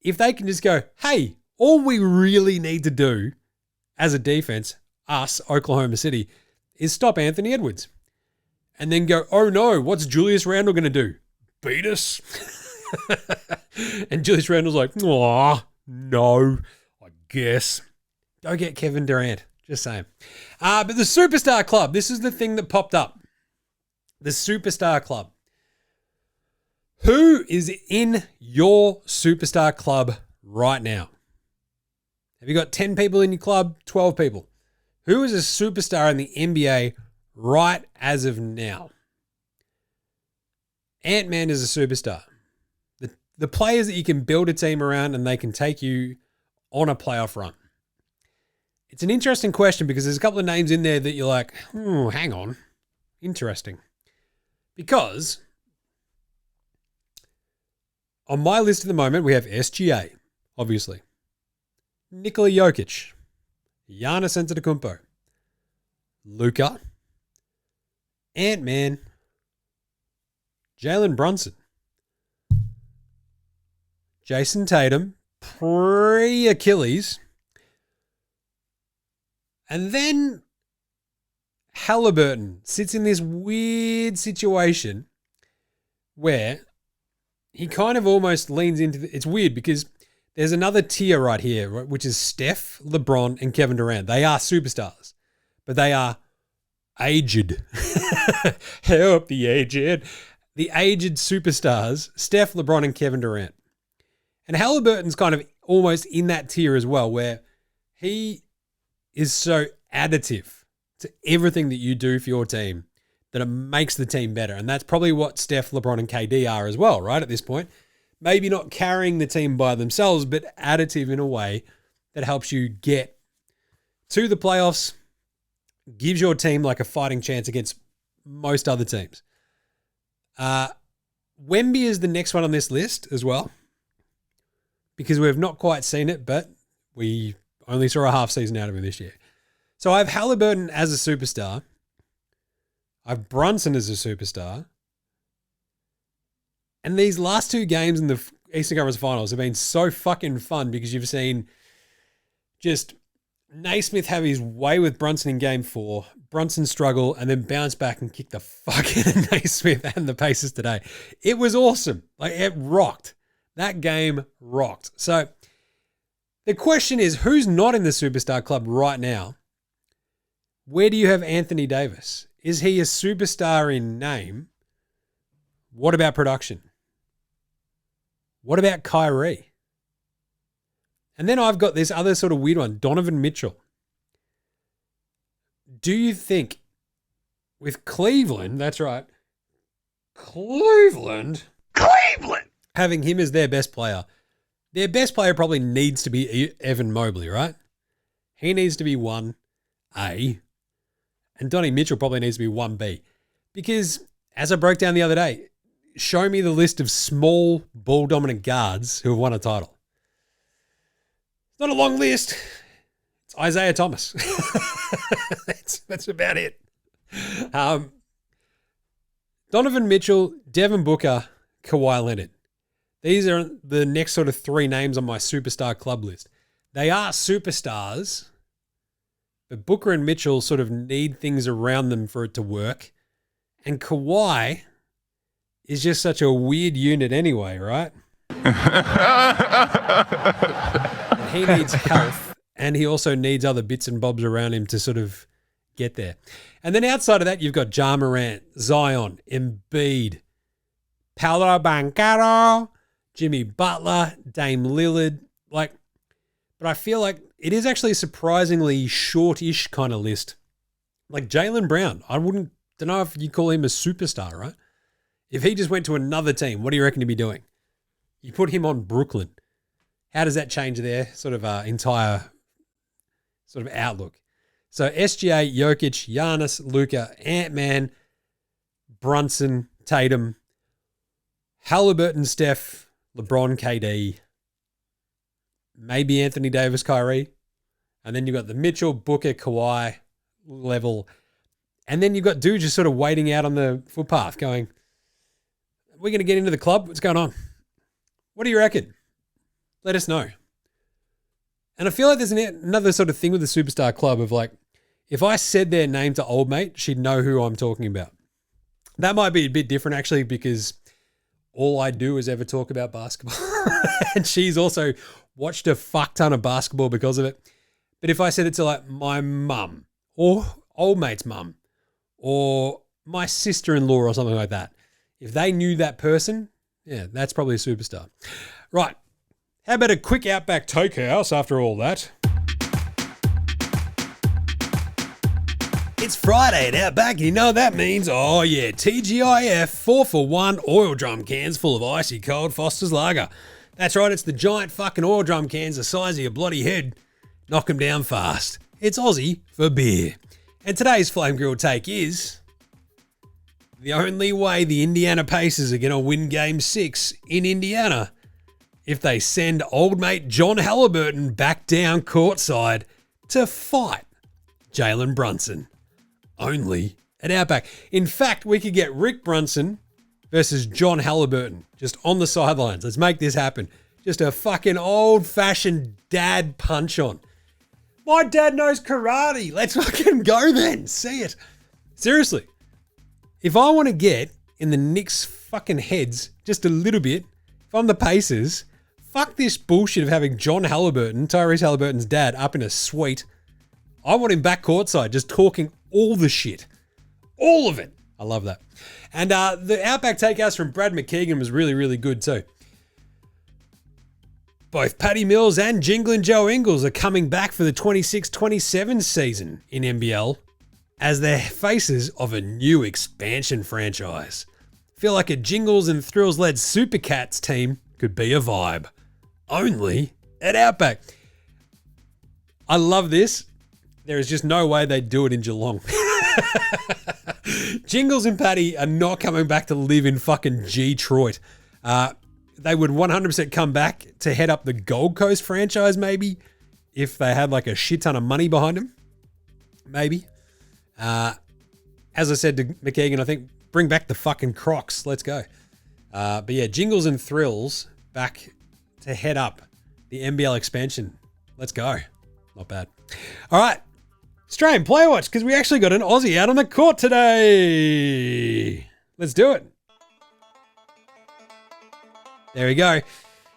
If they can just go, hey, all we really need to do as a defense, us, Oklahoma City, is stop Anthony Edwards. And then go, oh no, what's Julius Randle going to do? Beat us? And Julius Randle's like, aw, no, I guess. Go get Kevin Durant. Just saying. But the Superstar Club, this is the thing that popped up. The Superstar Club. Who is in your Superstar Club right now? Have you got 10 people in your club? 12 people? Who is a superstar in the NBA right as of now? Ant-Man is a superstar. The players that you can build a team around and they can take you on a playoff run. It's an interesting question because there's a couple of names in there that you're like, hang on. Interesting. Because on my list at the moment, we have SGA, obviously. Nikola Jokic. Giannis Antetokounmpo. Luka. Ant-Man. Jalen Brunson. Jason Tatum. Pre-Achilles. And then Haliburton sits in this weird situation where he kind of almost leans into it's weird because there's another tier right here, right, which is Steph, LeBron, and Kevin Durant. They are superstars, but they are aged. Help the aged. The aged superstars, Steph, LeBron, and Kevin Durant. And Haliburton's kind of almost in that tier as well, where he is so additive to everything that you do for your team that it makes the team better. And that's probably what Steph, LeBron, and KD are as well, right, at this point. Maybe not carrying the team by themselves, but additive in a way that helps you get to the playoffs, gives your team a fighting chance against most other teams. Wemby is the next one on this list as well, because we have not quite seen it, but we only saw a half season out of him this year. So I have Haliburton as a superstar. I have Brunson as a superstar. And these last two games in the Eastern Conference Finals have been so fucking fun because you've seen just Naismith have his way with Brunson in game 4, Brunson struggle, and then bounce back and kick the fuck out of Naismith and the Pacers today. It was awesome. Like, it rocked. That game rocked. So the question is, who's not in the superstar club right now? Where do you have Anthony Davis? Is he a superstar in name? What about production? What about Kyrie? And then I've got this other sort of weird one, Donovan Mitchell. Do you think with Cleveland, that's right, Cleveland, having him as their best player probably needs to be Evan Mobley, right? He needs to be 1A, and Donnie Mitchell probably needs to be 1B. Because, as I broke down the other day, show me the list of small ball-dominant guards who have won a title. It's not a long list. It's Isaiah Thomas. That's about it. Donovan Mitchell, Devin Booker, Kawhi Leonard. These are the next sort of 3 names on my superstar club list. They are superstars, but Booker and Mitchell sort of need things around them for it to work. And Kawhi is just such a weird unit anyway, right? He needs health, and he also needs other bits and bobs around him to sort of get there. And then outside of that, you've got Ja Morant, Zion, Embiid, Paolo Banchero, Jimmy Butler, Dame Lillard. But I feel like it is actually a surprisingly short-ish kind of list. Like Jalen Brown, don't know if you call him a superstar, right? If he just went to another team, what do you reckon he'd be doing? You put him on Brooklyn. How does that change their sort of entire sort of outlook? So SGA, Jokic, Giannis, Luka, Ant-Man, Brunson, Tatum, Haliburton, Steph, LeBron, KD, maybe Anthony Davis, Kyrie. And then you've got the Mitchell, Booker, Kawhi level. And then you've got dudes just sort of waiting out on the footpath going, we're going to get into the club. What's going on? What do you reckon? Let us know. And I feel like there's another sort of thing with the superstar club of like, if I said their name to old mate, she'd know who I'm talking about. That might be a bit different actually because all I do is ever talk about basketball. And she's also watched a fuck ton of basketball because of it. But if I said it to like my mum or old mate's mum or my sister-in-law or something like that, if they knew that person, yeah, that's probably a superstar. Right. How about a quick Outback Takehouse after all that? It's Friday at Outback, and you know what that means? Oh yeah, TGIF 4-for-1 oil drum cans full of icy cold Foster's Lager. That's right, it's the giant fucking oil drum cans the size of your bloody head. Knock them down fast. It's Aussie for beer. And today's Flame Grill take is the only way the Indiana Pacers are going to win Game 6 in Indiana if they send old mate John Haliburton back down courtside to fight Jalen Brunson. Only at Outback. In fact, we could get Rick Brunson versus John Haliburton just on the sidelines. Let's make this happen. Just a fucking old-fashioned dad punch-on. My dad knows karate. Let's fucking go then. See it. Seriously. If I want to get in the Knicks fucking heads just a little bit, if I'm the Pacers, fuck this bullshit of having John Haliburton, Tyrese Haliburton's dad, up in a suite. I want him back courtside just talking all the shit. All of it. I love that. And the Outback Takehouse from Brad McKeegan was really, really good too. Both Patty Mills and Jinglin' Joe Ingles are coming back for the 26-27 season in NBL as they're faces of a new expansion franchise. Feel like a Jingles and Thrills-led Super Cats team could be a vibe. Only at Outback. I love this. There is just no way they'd do it in Geelong. Jingles and Patty are not coming back to live in fucking Detroit. They would 100% come back to head up the Gold Coast franchise maybe if they had like a shit ton of money behind them. Maybe. As I said to McKeegan, I think bring back the fucking Crocs. Let's go. But yeah, Jingles and Thrills back to head up the NBL expansion. Let's go. Not bad. All right. Australian Player Watch, because we actually got an Aussie out on the court today. Let's do it. There we go.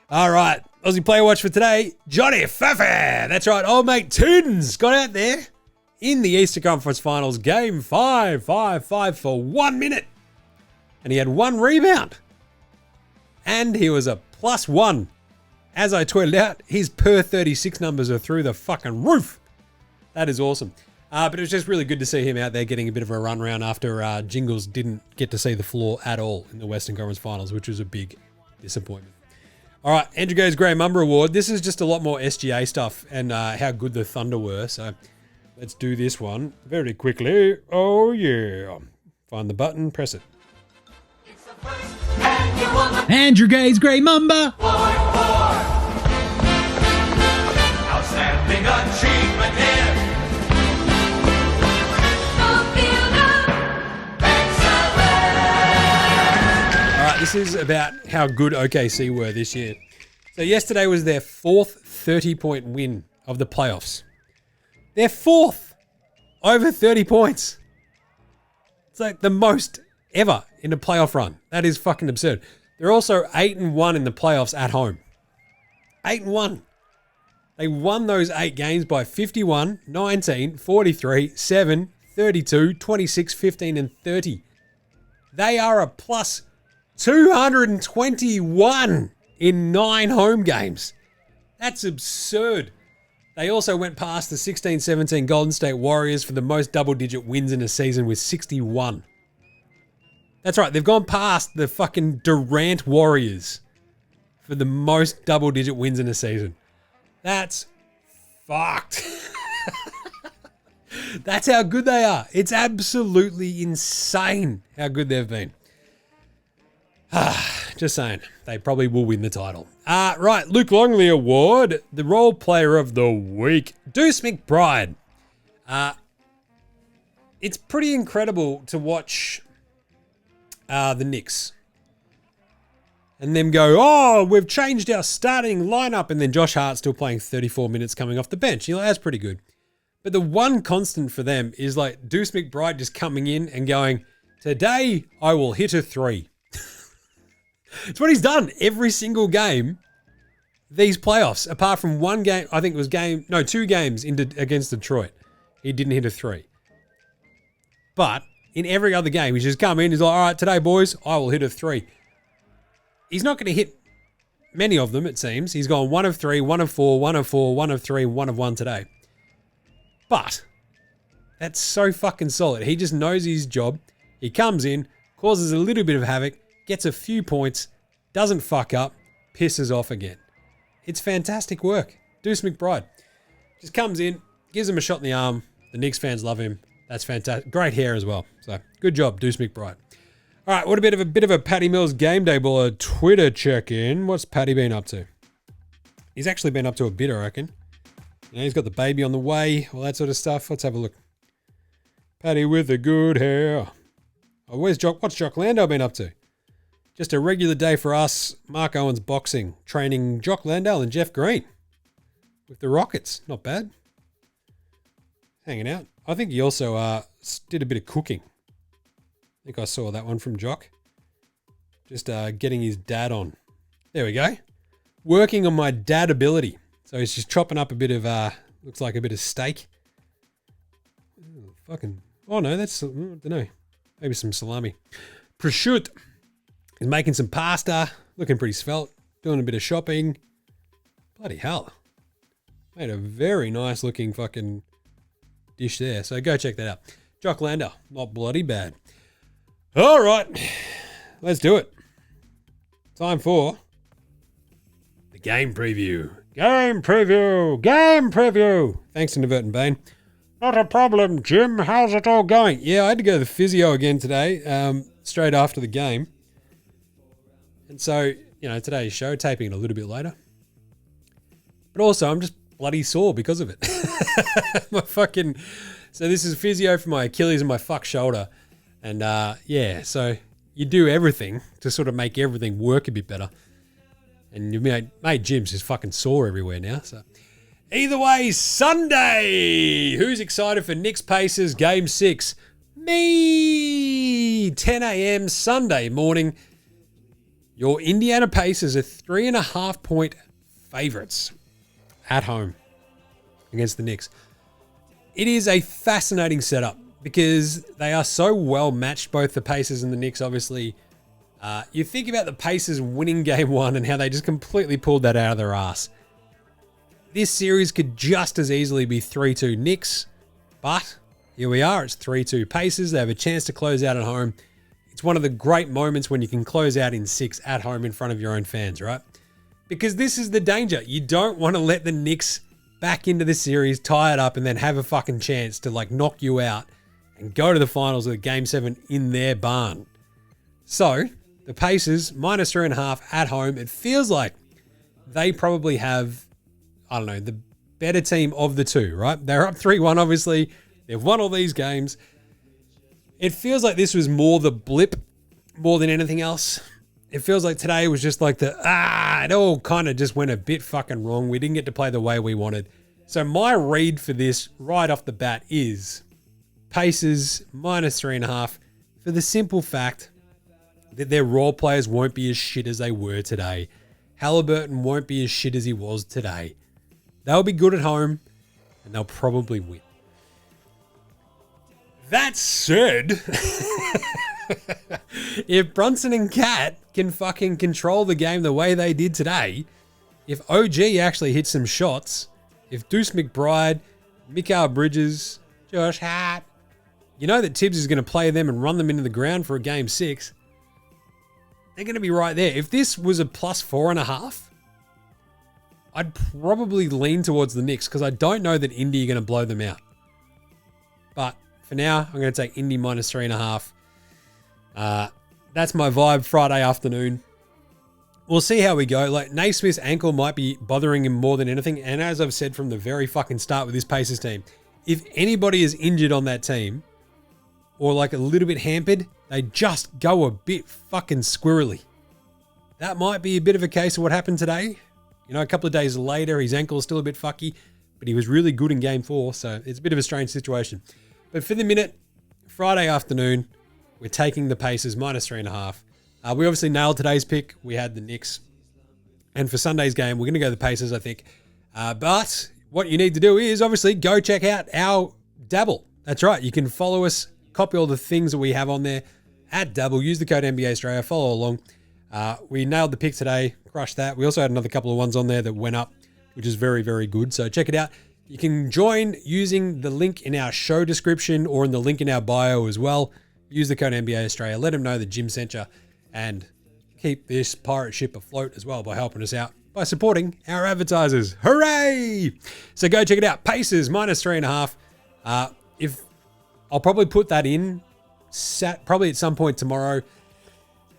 All right. Aussie Player Watch for today. Johnny Fafa. That's right. Old mate Tudens got out there in the Eastern Conference Finals. Game 5 for 1 minute. And he had 1 rebound. And he was a +1. As I tweeted out, his per 36 numbers are through the fucking roof. That is awesome. But it was just really good to see him out there getting a bit of a run round after Jingles didn't get to see the floor at all in the Western Conference Finals, which was a big disappointment. All right, Andrew Goes Grey Mamba Award. This is just a lot more SGA stuff and how good the Thunder were. So let's do this one very quickly. Oh, yeah. Find the button, press it. Andrew Gaze Grey Mamba. Outstanding achievement here. All right, this is about how good OKC were this year. So yesterday was their 4th 30-point win of the playoffs. Their 4th over 30 points. It's like the most ever in a playoff run. That is fucking absurd. They're also 8-1 in the playoffs at home. 8-1. They won those 8 games by 51, 19, 43, 7, 32, 26, 15, and 30. They are a plus 221 in 9 home games. That's absurd. They also went past the 16-17 Golden State Warriors for the most double-digit wins in a season with 61. That's right, they've gone past the fucking Durant Warriors for the most double-digit wins in a season. That's fucked. That's how good they are. It's absolutely insane how good they've been. Just saying, they probably will win the title. Right, Luke Longley Award, the Role Player of the Week, Deuce McBride. It's pretty incredible to watch the Knicks and them go, oh, we've changed our starting lineup, and then Josh Hart's still playing 34 minutes coming off the bench. You're like, that's pretty good. But the one constant for them is like Deuce McBride just coming in and going, today I will hit a 3. It's what he's done every single game these playoffs, apart from one game. I think it was 2 games against Detroit. He didn't hit a 3. But in every other game, he's just come in. He's like, all right, today, boys, I will hit a 3. He's not going to hit many of them, it seems. He's gone 1 of 3, 1 of 4, 1 of 4, 1 of 3, 1 of 1 today. But that's so fucking solid. He just knows his job. He comes in, causes a little bit of havoc, gets a few points, doesn't fuck up, pisses off again. It's fantastic work. Deuce McBride just comes in, gives him a shot in the arm. The Knicks fans love him. That's fantastic. Great hair as well. So good job, Deuce McBride. All right, what a bit of a Patty Mills game day baller Twitter check-in. What's Patty been up to? He's actually been up to a bit, I reckon. He's got the baby on the way, all that sort of stuff. Let's have a look. Patty with the good hair. Oh, what's Jock Landau been up to? Just a regular day for us. Mark Owens boxing, training Jock Landale and Jeff Green with the Rockets. Not bad. Hanging out. I think he also did a bit of cooking. I think I saw that one from Jock. Just getting his dad on. There we go. Working on my dad ability. So he's just chopping up a bit of, looks like a bit of steak. Oh no, that's, I don't know. Maybe some salami. Prosciutto. He's making some pasta, looking pretty svelte, doing a bit of shopping. Bloody hell. Made a very nice looking fucking dish there. So go check that out. Jock Landau, not bloody bad. All right, let's do it. Time for the game preview. Game preview. Thanks to Nevert and Bain. Not a problem, Jim. How's it all going? Yeah, I had to go to the physio again today, straight after the game. And so, today's show, taping it a little bit later. But also, I'm just bloody sore because of it. My fucking So this is physio for my Achilles and my fuck shoulder. And yeah, so you do everything to sort of make everything work a bit better. And you made Jim's just fucking sore everywhere now. So either way, Sunday. Who's excited for Knicks-Pacers Game 6? Me. 10 a.m. Sunday morning. Your Indiana Pacers are 3.5-point favorites at home against the Knicks. It is a fascinating setup because they are so well matched, both the Pacers and the Knicks, obviously. You think about the Pacers winning Game 1 and how they just completely pulled that out of their ass. This series could just as easily be 3-2 Knicks, but here we are. It's 3-2 Pacers. They have a chance to close out at home. It's one of the great moments when you can close out in 6 at home in front of your own fans, right? Because this is the danger. You don't want to let the Knicks back into the series, tie it up, and then have a fucking chance to like knock you out and go to the finals with Game 7 in their barn. So, the Pacers, minus 3.5 at home. It feels like they probably have, I don't know, the better team of the two, right? They're up 3-1, obviously. They've won all these games. It feels like this was more the blip more than anything else. It feels like today was just like it all kind of just went a bit fucking wrong. We didn't get to play the way we wanted. So my read for this right off the bat is Pacers minus 3.5 for the simple fact that their role players won't be as shit as they were today. Haliburton won't be as shit as he was today. They'll be good at home and they'll probably win. That said, if Brunson and Cat can fucking control the game the way they did today, if OG actually hits some shots, if Deuce McBride, Mikal Bridges, Josh Hart, you know that Tibbs is going to play them and run them into the ground for a Game 6. They're going to be right there. If this was a plus 4.5, I'd probably lean towards the Knicks because I don't know that Indy are going to blow them out. But for now, I'm going to take Indy minus 3.5. That's my vibe Friday afternoon. We'll see how we go. Like, Naismith's ankle might be bothering him more than anything. And as I've said from the very fucking start with this Pacers team, if anybody is injured on that team or like a little bit hampered, they just go a bit fucking squirrely. That might be a bit of a case of what happened today. You know, a couple of days later, his ankle is still a bit fucky, but he was really good in Game 4. So it's a bit of a strange situation. But for the minute, Friday afternoon, we're taking the Pacers minus 3.5. We obviously nailed today's pick. We had the Knicks. And for Sunday's game, we're going to go the Pacers, I think. But what you need to do is obviously go check out our Dabble. That's right. You can follow us, copy all the things that we have on there at Dabble. Use the code NBA Straya. Follow along. We nailed the pick today. Crushed that. We also had another couple of ones on there that went up, which is very, very good. So check it out. You can join using the link in our show description or in the link in our bio as well. Use the code NBA Australia. Let them know that Jim sent you and keep this pirate ship afloat as well by helping us out by supporting our advertisers. Hooray! So go check it out. Pacers minus 3.5. If I'll probably put that in probably at some point tomorrow.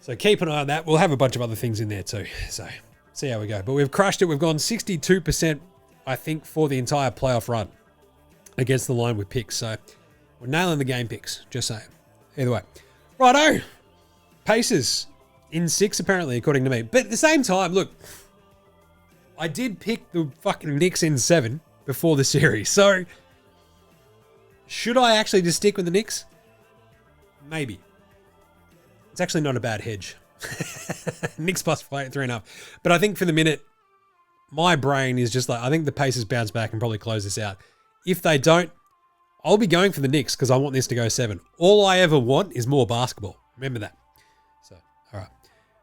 So keep an eye on that. We'll have a bunch of other things in there too. So see how we go. But we've crushed it. We've gone 62%. I think, for the entire playoff run against the line with picks. So we're nailing the game picks, just saying. Either way. Righto. Pacers in 6, apparently, according to me. But at the same time, look, I did pick the fucking Knicks in 7 before the series. So should I actually just stick with the Knicks? Maybe. It's actually not a bad hedge. Knicks plus 3.5. But I think for the minute, my brain is just like, I think the Pacers bounce back and probably close this out. If they don't, I'll be going for the Knicks because I want this to go 7. All I ever want is more basketball. Remember that. So, all right.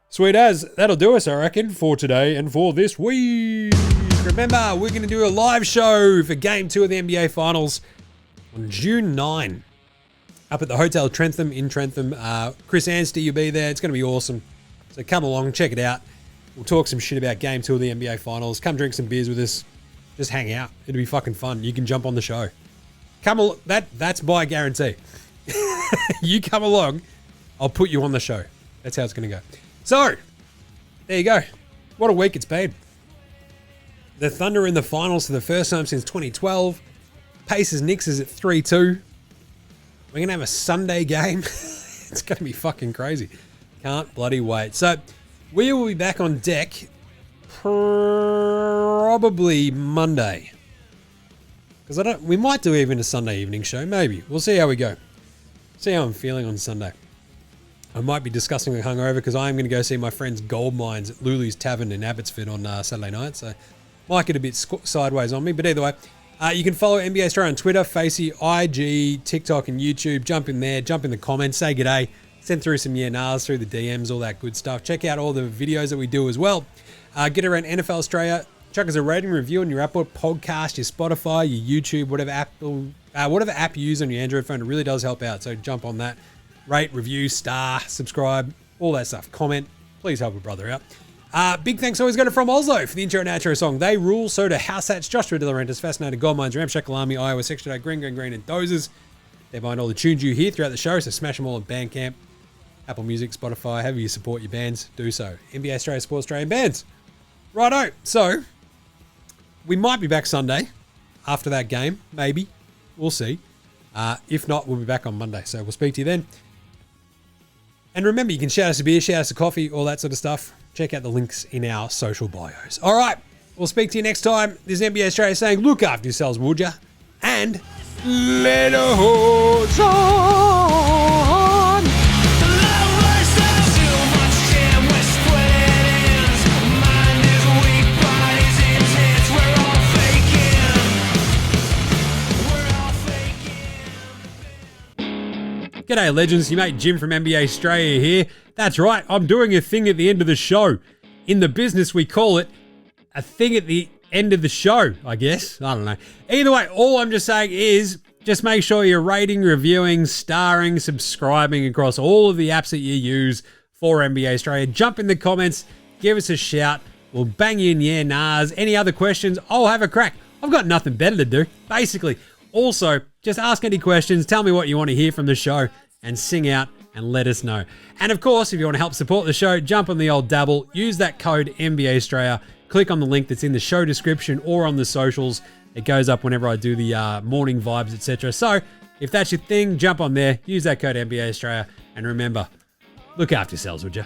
Sweet as. That'll do us, I reckon, for today and for this week. Remember, we're going to do a live show for Game 2 of the NBA Finals on June 9 up at the Hotel Trentham in Trentham. Chris Anstey, you'll be there. It's going to be awesome. So come along, check it out. We'll talk some shit about Game 2 of the NBA Finals. Come drink some beers with us. Just hang out. It'll be fucking fun. You can jump on the show. That's my guarantee. You come along, I'll put you on the show. That's how it's going to go. So, there you go. What a week it's been. The Thunder in the finals for the first time since 2012. Pacers Knicks is at 3-2. We're going to have a Sunday game. It's going to be fucking crazy. Can't bloody wait. So we will be back on deck probably Monday. Because we might do even a Sunday evening show. Maybe. We'll see how we go. See how I'm feeling on Sunday. I might be discussing the hungover because I am going to go see my friend's gold mines at Lulu's Tavern in Abbotsford on Saturday night. So might get a bit sideways on me. But either way, you can follow NBA Straya on Twitter, Facey, IG, TikTok, and YouTube. Jump in there. Jump in the comments. Say g'day. Send through some nars through the DMs, all that good stuff. Check out all the videos that we do as well. Get around NFL Australia. Chuck us a rating review on your Apple podcast, your Spotify, your YouTube, whatever app you use on your Android phone. It really does help out. So jump on that. Rate, review, star, subscribe, all that stuff. Comment. Please help a brother out. Big thanks always go to From Oslo for the intro and outro song. They rule. So do House Hats, Joshua De Laurentiis, Fascinated Gold Mines, Ramshackle Army, Iowa, Section 8, Green, and Dozers. They're behind all the tunes you hear throughout the show, so smash them all on Bandcamp, Apple Music, Spotify, however you support your bands, do so. NBA Australia supports Australian bands. Righto. So we might be back Sunday after that game. Maybe. We'll see. If not, we'll be back on Monday. So we'll speak to you then. And remember, you can shout us a beer, shout us a coffee, all that sort of stuff. Check out the links in our social bios. All right. We'll speak to you next time. This is NBA Australia saying, look after yourselves, would ya? And let a horse on. G'day legends, your mate Jim from NBA Straya here. That's right, I'm doing a thing at the end of the show. In the business we call it a thing at the end of the show, I guess. I don't know. Either way, all I'm just saying is just make sure you're rating, reviewing, starring, subscribing across all of the apps that you use for NBA Straya. Jump in the comments, give us a shout. We'll bang you in nars. Any other questions? I'll have a crack. I've got nothing better to do, basically. Also, just ask any questions, tell me what you want to hear from the show, and sing out and let us know. And of course, if you want to help support the show, jump on the old dabble, use that code NBA Straya, click on the link that's in the show description or on the socials. It goes up whenever I do the morning vibes, etc. So if that's your thing, jump on there, use that code NBA Straya, and remember, look after yourselves, would you?